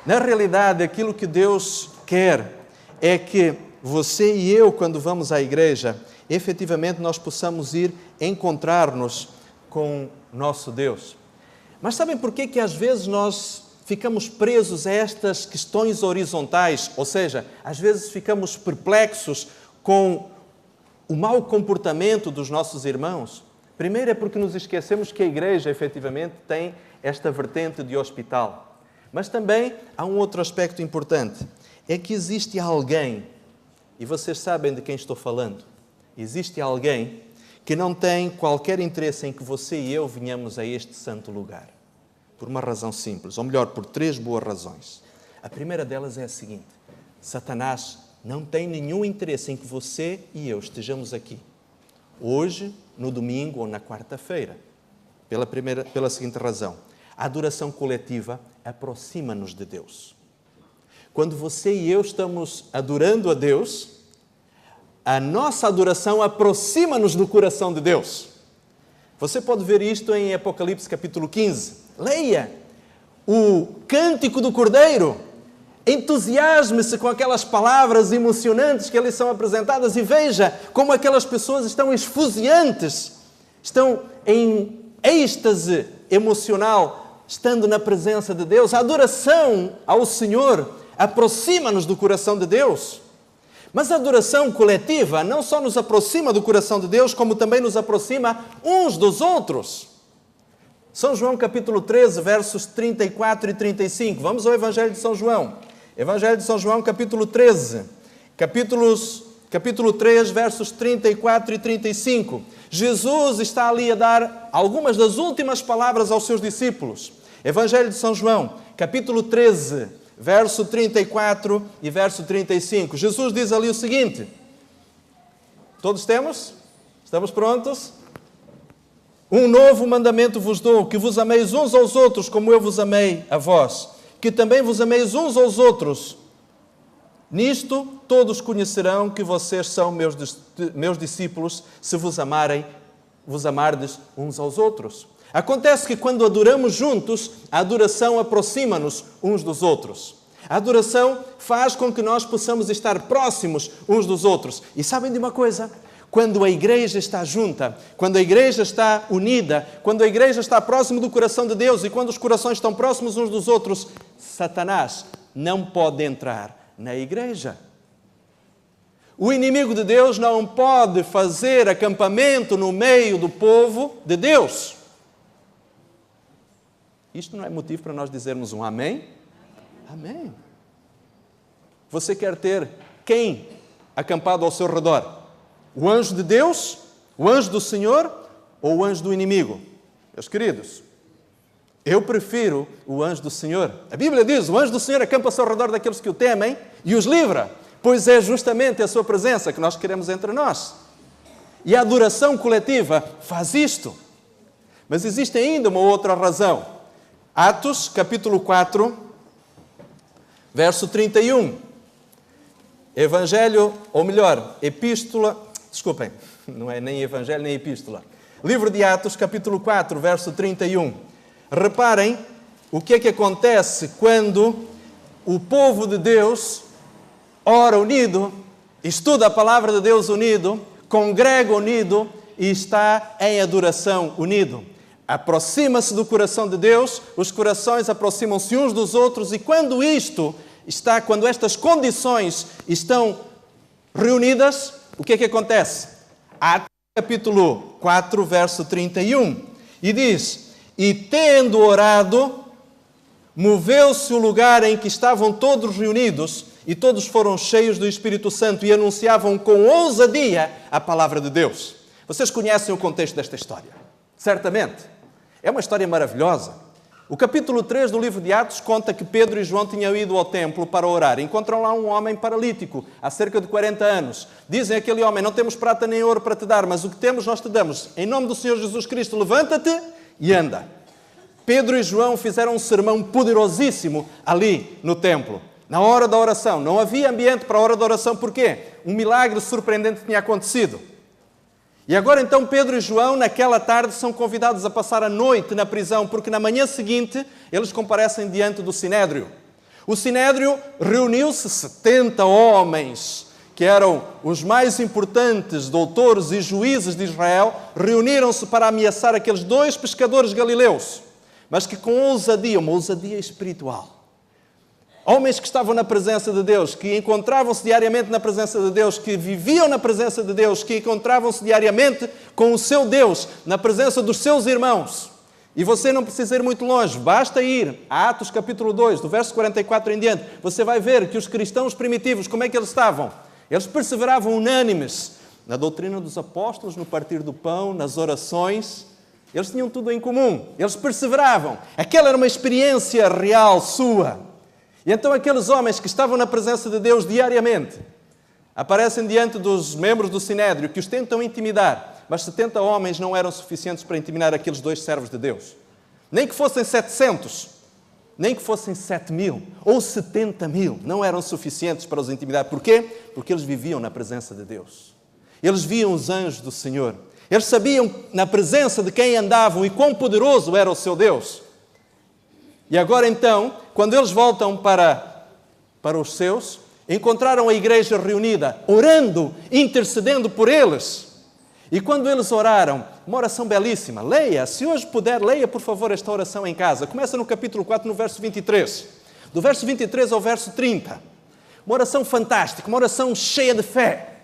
na realidade, aquilo que Deus quer é que você e eu, quando vamos à igreja, efetivamente nós possamos ir encontrar-nos com nosso Deus. Mas sabem por que às vezes nós ficamos presos a estas questões horizontais? Ou seja, às vezes ficamos perplexos com o mau comportamento dos nossos irmãos? Primeiro é porque nos esquecemos que a igreja efetivamente tem esta vertente de hospital. Mas também há um outro aspecto importante, é que existe alguém, e vocês sabem de quem estou falando, existe alguém que não tem qualquer interesse em que você e eu venhamos a este santo lugar. Por uma razão simples, ou melhor, por 3 boas razões. A primeira delas é a seguinte, Satanás não tem nenhum interesse em que você e eu estejamos aqui, hoje, no domingo ou na quarta-feira, pela seguinte razão. A adoração coletiva aproxima-nos de Deus. Quando você e eu estamos adorando a Deus, a nossa adoração aproxima-nos do coração de Deus. Você pode ver isto em Apocalipse capítulo 15. Leia o Cântico do Cordeiro. Entusiasme-se com aquelas palavras emocionantes que ali são apresentadas e veja como aquelas pessoas estão esfuziantes, estão em êxtase emocional, estando na presença de Deus. A adoração ao Senhor aproxima-nos do coração de Deus. Mas a adoração coletiva não só nos aproxima do coração de Deus, como também nos aproxima uns dos outros. São João capítulo 13, versos 34 e 35. Vamos ao Evangelho de São João. Evangelho de São João, capítulo 13. Capítulo 3, versos 34 e 35. Jesus está ali a dar algumas das últimas palavras aos seus discípulos. Evangelho de São João, capítulo 13, verso 34 e verso 35. Jesus diz ali o seguinte. Todos temos? Estamos prontos? Um novo mandamento vos dou, que vos ameis uns aos outros como eu vos amei a vós, que também vos ameis uns aos outros. Nisto todos conhecerão que vocês são meus discípulos, se vos amardes uns aos outros. Acontece que quando adoramos juntos, a adoração aproxima-nos uns dos outros. A adoração faz com que nós possamos estar próximos uns dos outros. E sabem de uma coisa? quando a igreja está junta, quando a igreja está unida, quando a igreja está próximo do coração de Deus e quando os corações estão próximos uns dos outros, Satanás não pode entrar na igreja. O inimigo de Deus não pode fazer acampamento no meio do povo de Deus. Isto não é motivo para nós dizermos um amém? Amém. Você quer ter quem acampado ao seu redor? O anjo de Deus, o anjo do Senhor ou o anjo do inimigo? Meus queridos, eu prefiro o anjo do Senhor. A Bíblia diz, o anjo do Senhor acampa-se ao redor daqueles que o temem e os livra, pois é justamente a sua presença que nós queremos entre nós. E a adoração coletiva faz isto. Mas existe ainda uma outra razão. Atos, capítulo 4, verso 31. Evangelho, ou melhor, epístola, desculpem, não é nem evangelho nem epístola. Livro de Atos, capítulo 4, verso 31. Reparem o que é que acontece quando o povo de Deus ora unido, estuda a palavra de Deus unido, congrega unido e está em adoração unido. Aproxima-se do coração de Deus, os corações aproximam-se uns dos outros e quando estas condições estão reunidas, o que é que acontece? Atos capítulo 4, verso 31, e diz, e tendo orado, moveu-se o lugar em que estavam todos reunidos e todos foram cheios do Espírito Santo e anunciavam com ousadia a palavra de Deus. Vocês conhecem o contexto desta história? Certamente. É uma história maravilhosa. O capítulo 3 do livro de Atos conta que Pedro e João tinham ido ao templo para orar. Encontram lá um homem paralítico, há cerca de 40 anos. Dizem àquele homem, não temos prata nem ouro para te dar, mas o que temos nós te damos. Em nome do Senhor Jesus Cristo, levanta-te e anda. Pedro e João fizeram um sermão poderosíssimo ali no templo. Na hora da oração. Não havia ambiente para a hora da oração. Porquê? Um milagre surpreendente tinha acontecido. E agora então Pedro e João, naquela tarde, são convidados a passar a noite na prisão, porque na manhã seguinte eles comparecem diante do Sinédrio. O Sinédrio reuniu-se 70 homens, que eram os mais importantes doutores e juízes de Israel, reuniram-se para ameaçar aqueles 2 pescadores galileus, mas que com ousadia, uma ousadia espiritual. Homens que estavam na presença de Deus, que encontravam-se diariamente na presença de Deus, que viviam na presença de Deus, que encontravam-se diariamente com o seu Deus, na presença dos seus irmãos. E você não precisa ir muito longe, basta ir a Atos capítulo 2, do verso 44 em diante. Você vai ver que os cristãos primitivos, como é que eles estavam? Eles perseveravam unânimes na doutrina dos apóstolos, no partir do pão, nas orações. Eles tinham tudo em comum, eles perseveravam. Aquela era uma experiência real sua. E então aqueles homens que estavam na presença de Deus diariamente aparecem diante dos membros do Sinédrio que os tentam intimidar, mas 70 homens não eram suficientes para intimidar aqueles 2 servos de Deus. Nem que fossem 700, nem que fossem 7.000 ou 70.000, não eram suficientes para os intimidar. Porquê? Porque eles viviam na presença de Deus. Eles viam os anjos do Senhor. Eles sabiam na presença de quem andavam e quão poderoso era o seu Deus. E agora então, quando eles voltam para os seus, encontraram a igreja reunida, orando, intercedendo por eles. E quando eles oraram, uma oração belíssima, leia, se hoje puder, leia por favor esta oração em casa. Começa no capítulo 4, no verso 23. Do verso 23 ao verso 30. Uma oração fantástica, uma oração cheia de fé.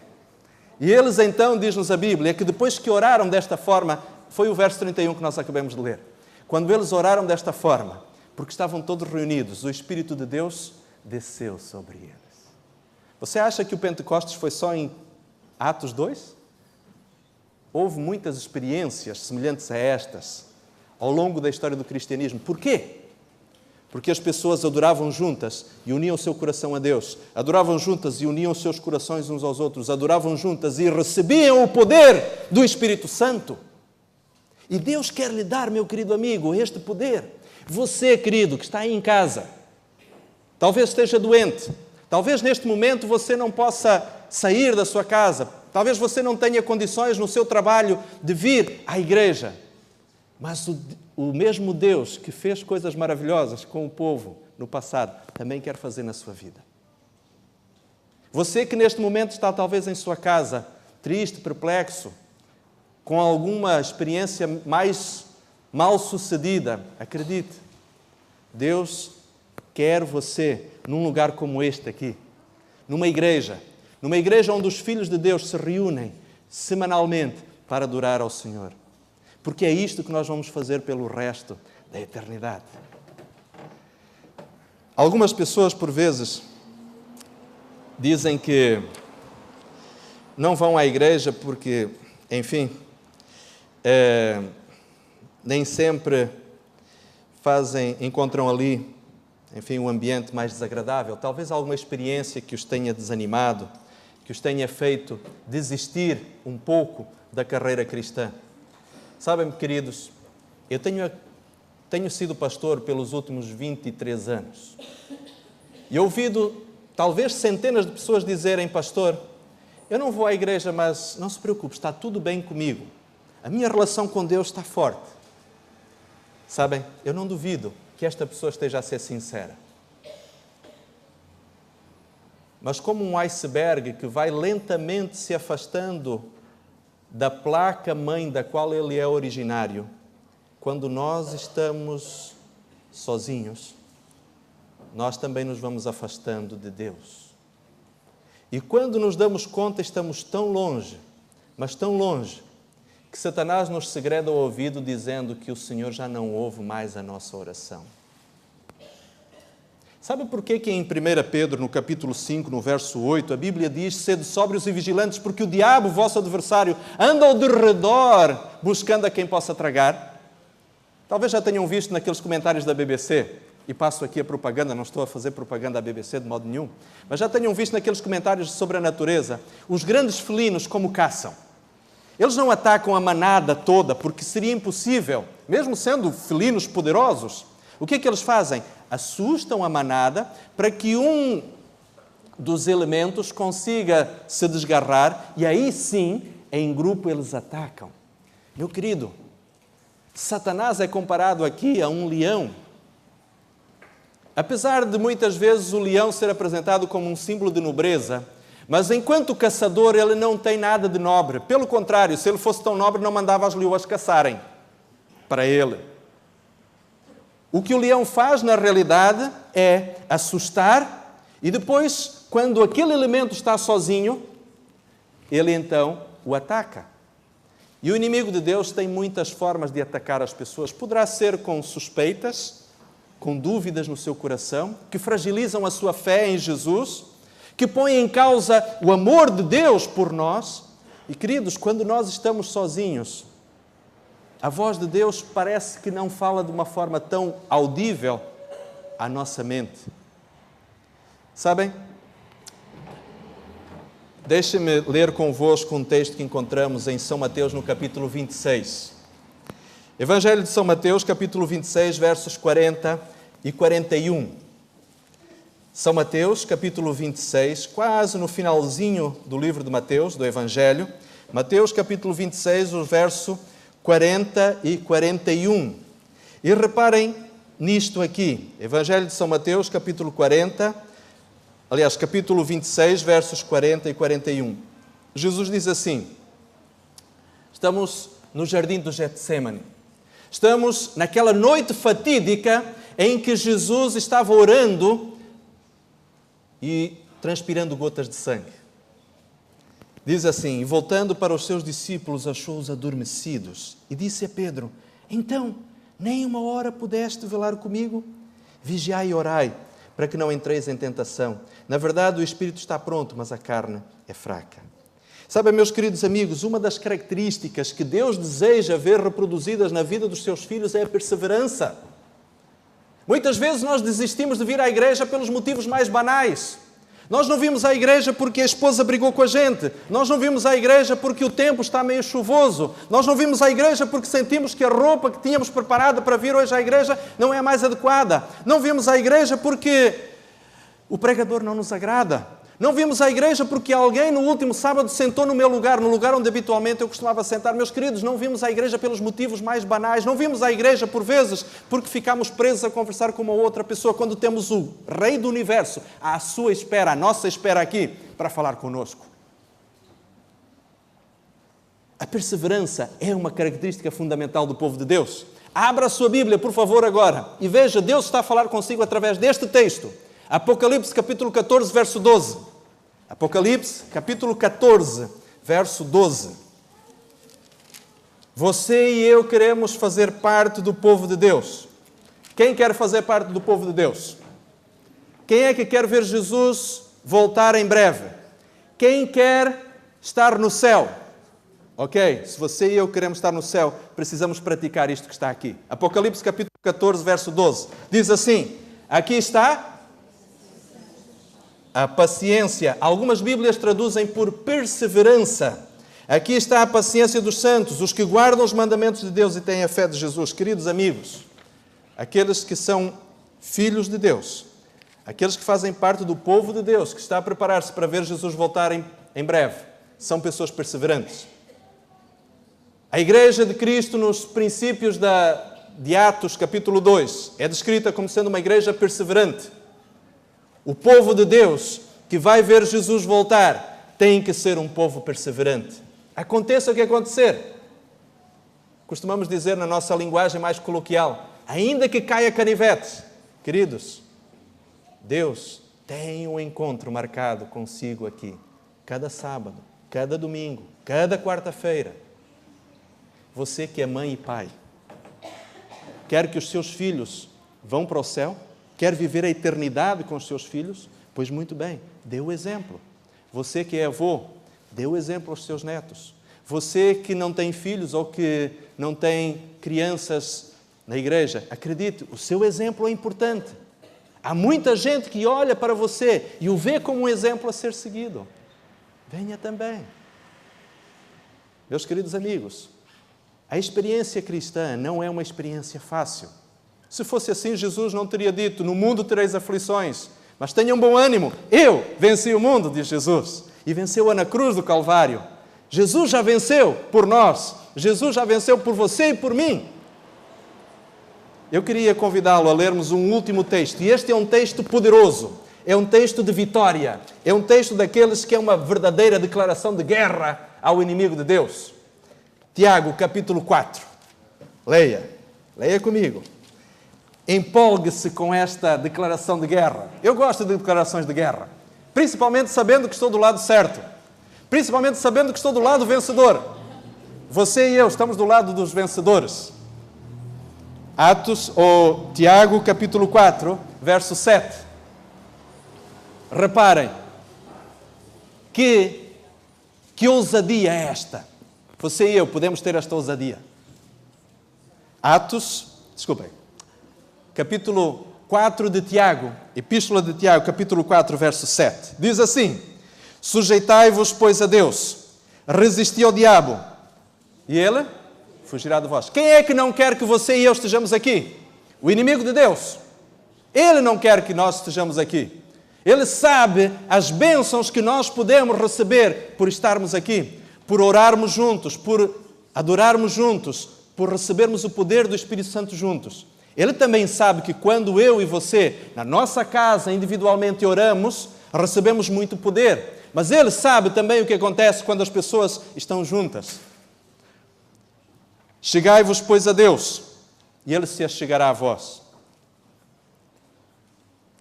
E eles então, diz-nos a Bíblia, que depois que oraram desta forma, foi o verso 31 que nós acabamos de ler. Quando eles oraram desta forma, porque estavam todos reunidos, o Espírito de Deus desceu sobre eles. Você acha que o Pentecostes foi só em Atos 2? Houve muitas experiências semelhantes a estas ao longo da história do cristianismo. Por quê? Porque as pessoas adoravam juntas e uniam o seu coração a Deus. Adoravam juntas e uniam os seus corações uns aos outros. Adoravam juntas e recebiam o poder do Espírito Santo. E Deus quer lhe dar, meu querido amigo, este poder. Você, querido, que está aí em casa, talvez esteja doente, talvez neste momento você não possa sair da sua casa, talvez você não tenha condições no seu trabalho de vir à igreja, mas o mesmo Deus que fez coisas maravilhosas com o povo no passado, também quer fazer na sua vida. Você que neste momento está talvez em sua casa, triste, perplexo, com alguma experiência mais mal sucedida, acredite, Deus quer você num lugar como este aqui, numa igreja onde os filhos de Deus se reúnem semanalmente para adorar ao Senhor. Porque é isto que nós vamos fazer pelo resto da eternidade. Algumas pessoas, por vezes, dizem que não vão à igreja porque, enfim, nem sempre encontram ali, enfim, um ambiente mais desagradável. Talvez alguma experiência que os tenha desanimado, que os tenha feito desistir um pouco da carreira cristã. Sabem, queridos, eu tenho sido pastor pelos últimos 23 anos. E ouvido talvez centenas de pessoas dizerem: pastor, eu não vou à igreja, mas não se preocupe, está tudo bem comigo. A minha relação com Deus está forte. Sabem, eu não duvido que esta pessoa esteja a ser sincera. Mas como um iceberg que vai lentamente se afastando da placa mãe da qual ele é originário, quando nós estamos sozinhos, nós também nos vamos afastando de Deus. E quando nos damos conta, estamos tão longe, mas tão longe, que Satanás nos segreda o ouvido dizendo que o Senhor já não ouve mais a nossa oração. Sabe por que em 1 Pedro, no capítulo 5, no verso 8, a Bíblia diz: sede sóbrios e vigilantes, porque o diabo, vosso adversário, anda ao derredor buscando a quem possa tragar? Talvez já tenham visto naqueles comentários da BBC, e passo aqui a propaganda, não estou a fazer propaganda à BBC de modo nenhum, mas já tenham visto naqueles comentários sobre a natureza, os grandes felinos como caçam. Eles não atacam a manada toda, porque seria impossível, mesmo sendo felinos poderosos. O que é que eles fazem? Assustam a manada para que um dos elementos consiga se desgarrar e aí sim, em grupo, eles atacam. Meu querido, Satanás é comparado aqui a um leão. Apesar de muitas vezes o leão ser apresentado como um símbolo de nobreza, mas enquanto caçador ele não tem nada de nobre. Pelo contrário, se ele fosse tão nobre, não mandava as leoas caçarem para ele. O que o leão faz, na realidade, é assustar e depois, quando aquele elemento está sozinho, ele então o ataca. E o inimigo de Deus tem muitas formas de atacar as pessoas. Poderá ser com suspeitas, com dúvidas no seu coração, que fragilizam a sua fé em Jesus, que põem em causa o amor de Deus por nós. E, queridos, quando nós estamos sozinhos, a voz de Deus parece que não fala de uma forma tão audível à nossa mente. Sabem? Deixem-me ler convosco um texto que encontramos em São Mateus, no capítulo 26. Evangelho de São Mateus, capítulo 26, versos 40 e 41. São Mateus, capítulo 26, quase no finalzinho do livro de Mateus, do Evangelho. Mateus, capítulo 26, o verso 40 e 41. E reparem nisto aqui. Evangelho de São Mateus, capítulo 26, versos 40 e 41. Jesus diz assim: estamos no jardim do Getsemane. Estamos naquela noite fatídica em que Jesus estava orando e transpirando gotas de sangue. Diz assim: e voltando para os seus discípulos, achou-os adormecidos e disse a Pedro: então, nem uma hora pudeste velar comigo? Vigiai e orai, para que não entreis em tentação. Na verdade, o espírito está pronto, mas a carne é fraca. Sabem, meus queridos amigos, uma das características que Deus deseja ver reproduzidas na vida dos seus filhos é a perseverança. Muitas vezes nós desistimos de vir à igreja pelos motivos mais banais. Nós não vimos à igreja porque a esposa brigou com a gente. Nós não vimos à igreja porque o tempo está meio chuvoso. Nós não vimos à igreja porque sentimos que a roupa que tínhamos preparada para vir hoje à igreja não é a mais adequada. Não vimos à igreja porque o pregador não nos agrada. Não vimos à igreja porque alguém no último sábado sentou no meu lugar, no lugar onde habitualmente eu costumava sentar. Meus queridos, não vimos à igreja pelos motivos mais banais. Não vimos à igreja, por vezes, porque ficamos presos a conversar com uma outra pessoa, quando temos o Rei do Universo à sua espera, à nossa espera aqui, para falar conosco. perseverança é uma característica fundamental do povo de Deus. Abra a sua Bíblia, por favor, agora, e veja, Deus está a falar consigo através deste texto. Apocalipse, capítulo 14, verso 12. Apocalipse, capítulo 14, verso 12. Você e eu queremos fazer parte do povo de Deus. Quem quer fazer parte do povo de Deus? Quem é que quer ver Jesus voltar em breve? Quem quer estar no céu? Ok, se você e eu queremos estar no céu, precisamos praticar isto que está aqui. Apocalipse capítulo 14, verso 12. Diz assim, aqui está a paciência. Algumas Bíblias traduzem por perseverança. Aqui está a paciência dos santos, os que guardam os mandamentos de Deus e têm a fé de Jesus. Queridos amigos, aqueles que são filhos de Deus, aqueles que fazem parte do povo de Deus, que está a preparar-se para ver Jesus voltar em breve, são pessoas perseverantes. A Igreja de Cristo, nos princípios de Atos, capítulo 2, é descrita como sendo uma igreja perseverante. O povo de Deus, que vai ver Jesus voltar, tem que ser um povo perseverante. Aconteça o que acontecer. Costumamos dizer na nossa linguagem mais coloquial, ainda que caia canivete. Queridos, Deus tem um encontro marcado consigo aqui, cada sábado, cada domingo, cada quarta-feira. Você que é mãe e pai, quer que os seus filhos vão para o céu? Quer viver a eternidade com os seus filhos? Pois muito bem, dê o exemplo. Você que é avô, dê o exemplo aos seus netos. Você que não tem filhos ou que não tem crianças na igreja, acredite, o seu exemplo é importante. Há muita gente que olha para você e o vê como um exemplo a ser seguido. Venha também. Meus queridos amigos, a experiência cristã não é uma experiência fácil. Se fosse assim, Jesus não teria dito, no mundo tereis aflições, mas tenham bom ânimo. Eu venci o mundo, diz Jesus, e venceu-a na cruz do Calvário. Jesus já venceu por nós. Jesus já venceu por você e por mim. Eu queria convidá-lo a lermos um último texto, e este é um texto poderoso. É um texto de vitória. É um texto daqueles que é uma verdadeira declaração de guerra ao inimigo de Deus. Tiago, capítulo 4. Leia comigo. Empolgue-se com esta declaração de guerra. Eu gosto de declarações de guerra, principalmente sabendo que estou do lado certo, principalmente sabendo que estou do lado vencedor. Você e eu estamos do lado dos vencedores. Tiago, capítulo 4, verso 7. Reparem, que ousadia é esta? Você e eu podemos ter esta ousadia. Capítulo 4 de Tiago, Epístola de Tiago, capítulo 4, verso 7. Diz assim, sujeitai-vos, pois, a Deus, resisti ao diabo, e ele fugirá de vós. Quem é que não quer que você e eu estejamos aqui? O inimigo de Deus. Ele não quer que nós estejamos aqui. Ele sabe as bênçãos que nós podemos receber por estarmos aqui, por orarmos juntos, por adorarmos juntos, por recebermos o poder do Espírito Santo juntos. Ele também sabe que quando eu e você, na nossa casa, individualmente oramos, recebemos muito poder. Mas Ele sabe também o que acontece quando as pessoas estão juntas. Chegai-vos, pois, a Deus, e Ele se achegará a vós.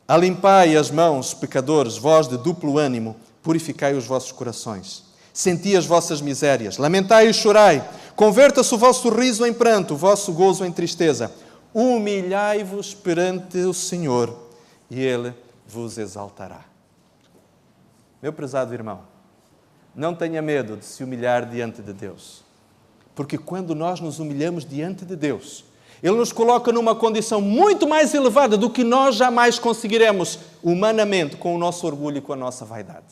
Alimpai as mãos, pecadores, vós de duplo ânimo, purificai os vossos corações. Senti as vossas misérias, lamentai e chorai. Converta-se o vosso riso em pranto, o vosso gozo em tristeza. Humilhai-vos perante o Senhor, e Ele vos exaltará. Meu prezado irmão, não tenha medo de se humilhar diante de Deus. Porque quando nós nos humilhamos diante de Deus, Ele nos coloca numa condição muito mais elevada do que nós jamais conseguiremos humanamente com o nosso orgulho e com a nossa vaidade.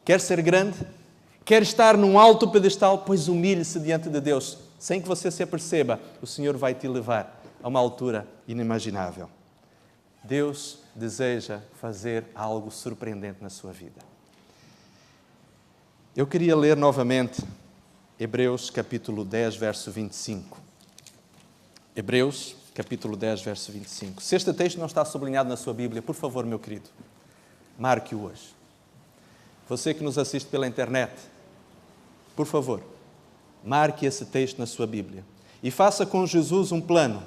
Quer ser grande? Quer estar num alto pedestal? Pois humilhe-se diante de Deus. Sem que você se aperceba, o Senhor vai te levar a uma altura inimaginável. Deus deseja fazer algo surpreendente na sua vida. Eu queria ler novamente Hebreus capítulo 10, verso 25. Hebreus capítulo 10, verso 25. Se este texto não está sublinhado na sua Bíblia, por favor, meu querido, marque-o hoje. Você que nos assiste pela internet, por favor, Marque esse texto na sua Bíblia. E faça com Jesus um plano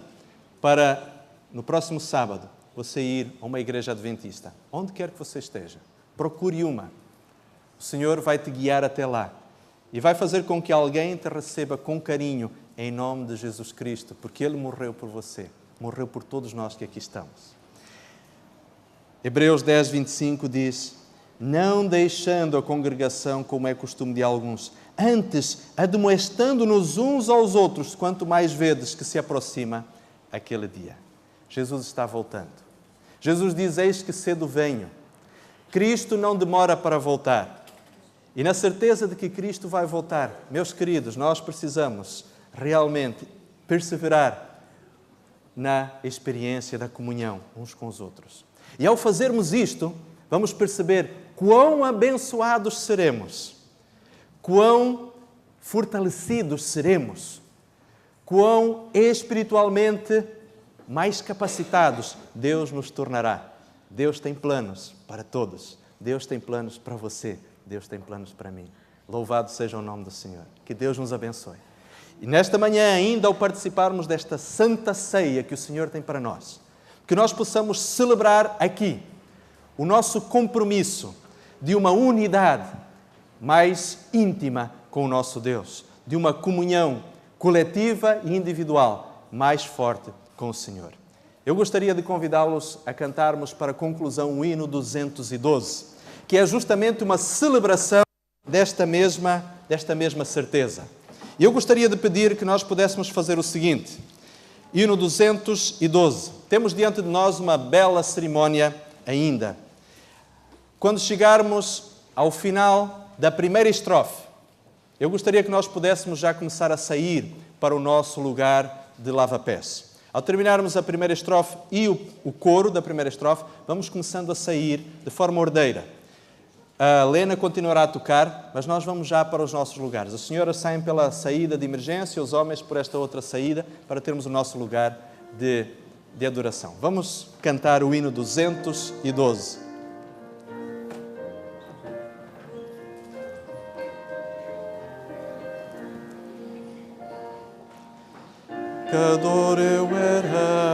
para, no próximo sábado, você ir a uma igreja adventista. Onde quer que você esteja, procure uma. O Senhor vai te guiar até lá. E vai fazer com que alguém te receba com carinho em nome de Jesus Cristo, porque Ele morreu por você. Morreu por todos nós que aqui estamos. Hebreus 10, 25 diz: não deixando a congregação como é costume de alguns, antes admoestando-nos uns aos outros, quanto mais vedes que se aproxima aquele dia. Jesus está voltando. Jesus diz: eis que cedo venho. Cristo não demora para voltar. E na certeza de que Cristo vai voltar, meus queridos, nós precisamos realmente perseverar na experiência da comunhão uns com os outros. E ao fazermos isto, vamos perceber quão abençoados seremos, quão fortalecidos seremos, quão espiritualmente mais capacitados Deus nos tornará. Deus tem planos para todos. Deus tem planos para você. Deus tem planos para mim. Louvado seja o nome do Senhor. Que Deus nos abençoe. E nesta manhã, ainda ao participarmos desta santa ceia que o Senhor tem para nós, que nós possamos celebrar aqui o nosso compromisso de uma unidade mais íntima com o nosso Deus, de uma comunhão coletiva e individual mais forte com o Senhor. Eu gostaria de convidá-los a cantarmos para a conclusão o hino 212, que é justamente uma celebração desta mesma certeza. E eu gostaria de pedir que nós pudéssemos fazer o seguinte: hino 212. Temos diante de nós uma bela cerimónia ainda. Quando chegarmos ao final da primeira estrofe, eu gostaria que nós pudéssemos já começar a sair para o nosso lugar de lava-pés. Ao terminarmos a primeira estrofe e o coro da primeira estrofe, vamos começando a sair de forma ordeira. A Lena continuará a tocar, mas nós vamos já para os nossos lugares. As senhoras saem pela saída de emergência, os homens por esta outra saída, para termos o nosso lugar de adoração. Vamos cantar o hino 212. Que dor eu era